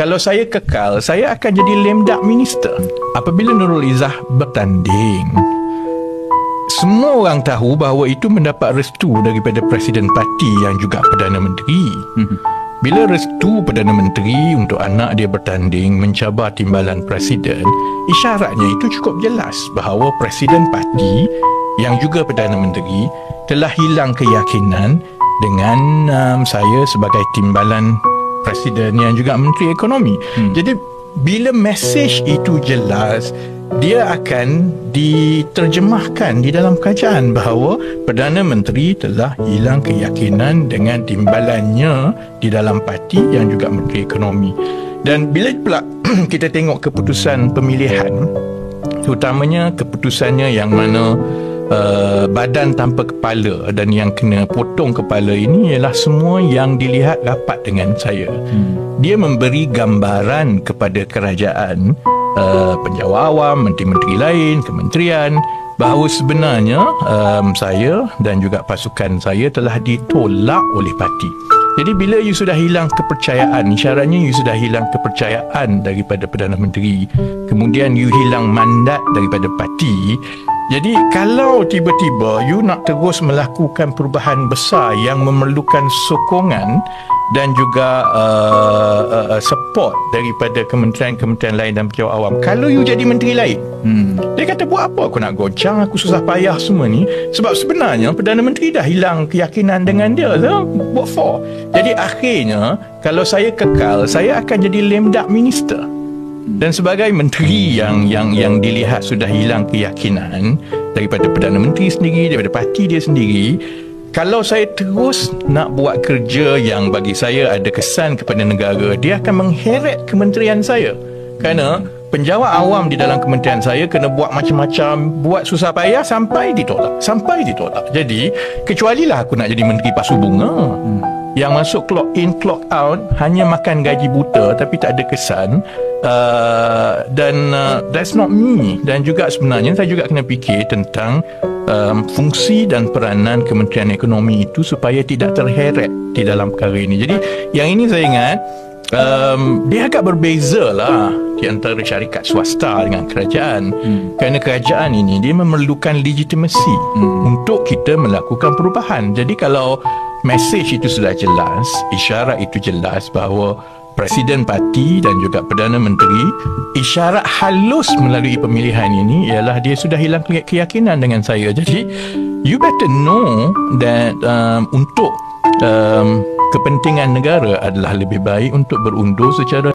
kalau saya kekal, saya akan jadi lame duck minister. Apabila Nurul Izzah bertanding, semua orang tahu bahawa itu mendapat restu daripada Presiden Parti yang juga Perdana Menteri. Bila restu Perdana Menteri untuk anak dia bertanding mencabar timbalan Presiden, isyaratnya itu cukup jelas bahawa Presiden Parti yang juga Perdana Menteri telah hilang keyakinan dengan saya sebagai timbalan Presiden yang juga Menteri Ekonomi. Jadi bila mesej itu jelas, dia akan diterjemahkan di dalam kerajaan bahawa Perdana Menteri telah hilang keyakinan dengan timbalannya di dalam parti yang juga Menteri Ekonomi. Dan bila pula kita tengok keputusan pemilihan, terutamanya keputusannya yang mana badan tanpa kepala dan yang kena potong kepala ini ialah semua yang dilihat rapat dengan saya. Dia memberi gambaran kepada kerajaan, penjawat awam, menteri-menteri lain, kementerian, bahawa sebenarnya saya dan juga pasukan saya telah ditolak oleh parti. Jadi bila you sudah hilang kepercayaan, isyaratnya you sudah hilang kepercayaan daripada Perdana Menteri, kemudian you hilang mandat daripada parti. Jadi kalau tiba-tiba you nak terus melakukan perubahan besar yang memerlukan sokongan dan juga support daripada kementerian-kementerian lain dan pejabat awam, kalau you jadi menteri lain, dia kata buat apa aku nak goncang, aku susah payah semua ni, sebab sebenarnya Perdana Menteri dah hilang keyakinan dengan dia, so what for? Jadi akhirnya kalau saya kekal, saya akan jadi lame duck minister. Dan sebagai menteri yang dilihat sudah hilang keyakinan daripada Perdana Menteri sendiri, daripada parti dia sendiri, kalau saya terus nak buat kerja yang bagi saya ada kesan kepada negara, dia akan mengheret kementerian saya. Kerana penjawat awam di dalam kementerian saya kena buat macam-macam, buat susah payah sampai ditolak. Jadi kecualilah aku nak jadi menteri pasu bunga, yang masuk clock in clock out, hanya makan gaji buta tapi tak ada kesan. Dan that's not me. Dan juga sebenarnya saya juga kena fikir tentang fungsi dan peranan Kementerian Ekonomi itu supaya tidak terheret di dalam perkara ini. Jadi yang ini saya ingat dia agak berbeza lah di antara syarikat swasta dengan kerajaan. Kerana kerajaan ini dia memerlukan legitimasi untuk kita melakukan perubahan. Jadi kalau mesej itu sudah jelas, isyarat itu jelas bahawa Presiden Parti dan juga Perdana Menteri, isyarat halus melalui pemilihan ini ialah dia sudah hilang keyakinan dengan saya. Jadi you better know that untuk kepentingan negara adalah lebih baik untuk berundur secara